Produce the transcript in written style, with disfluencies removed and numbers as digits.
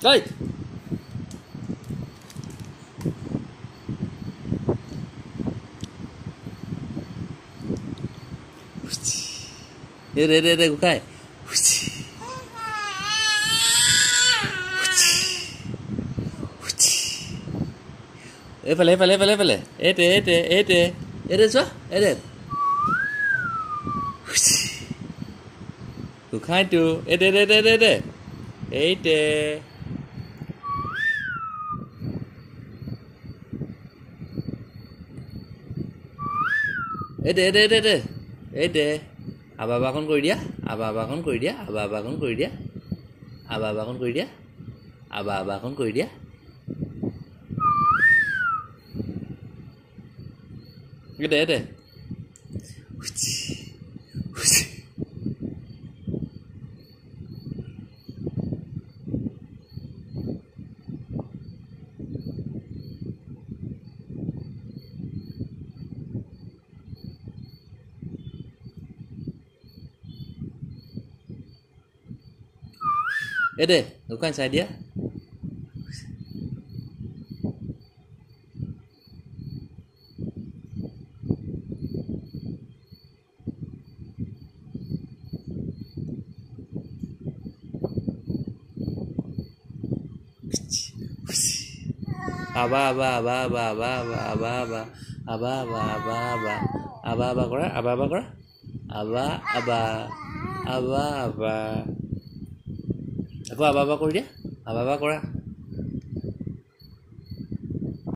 ঐ ৰে গোকাই এইফালে এইফালে এইফালে এইফালে এইটে চোৱা এইটে গোসাঁইটো এইটে এইটে এইটে আবাকণ কৰি দিয়া আবাকণ কৰি দিয়া আবাকণ কৰি দিয়া আবাকণ কৰি দিয়া আবাকণ কৰি দিয়া এইটে এইটে দোকান চাই দিয়া আবা আবা আবা আবা আবা আবা আবা আবা আবা আবা আবা আবা আবা কৰা আবা আবা কৰা আবা আবা আবা আবা আকৌ আবা আবা কৰি দিয়া আবা আবা কৰা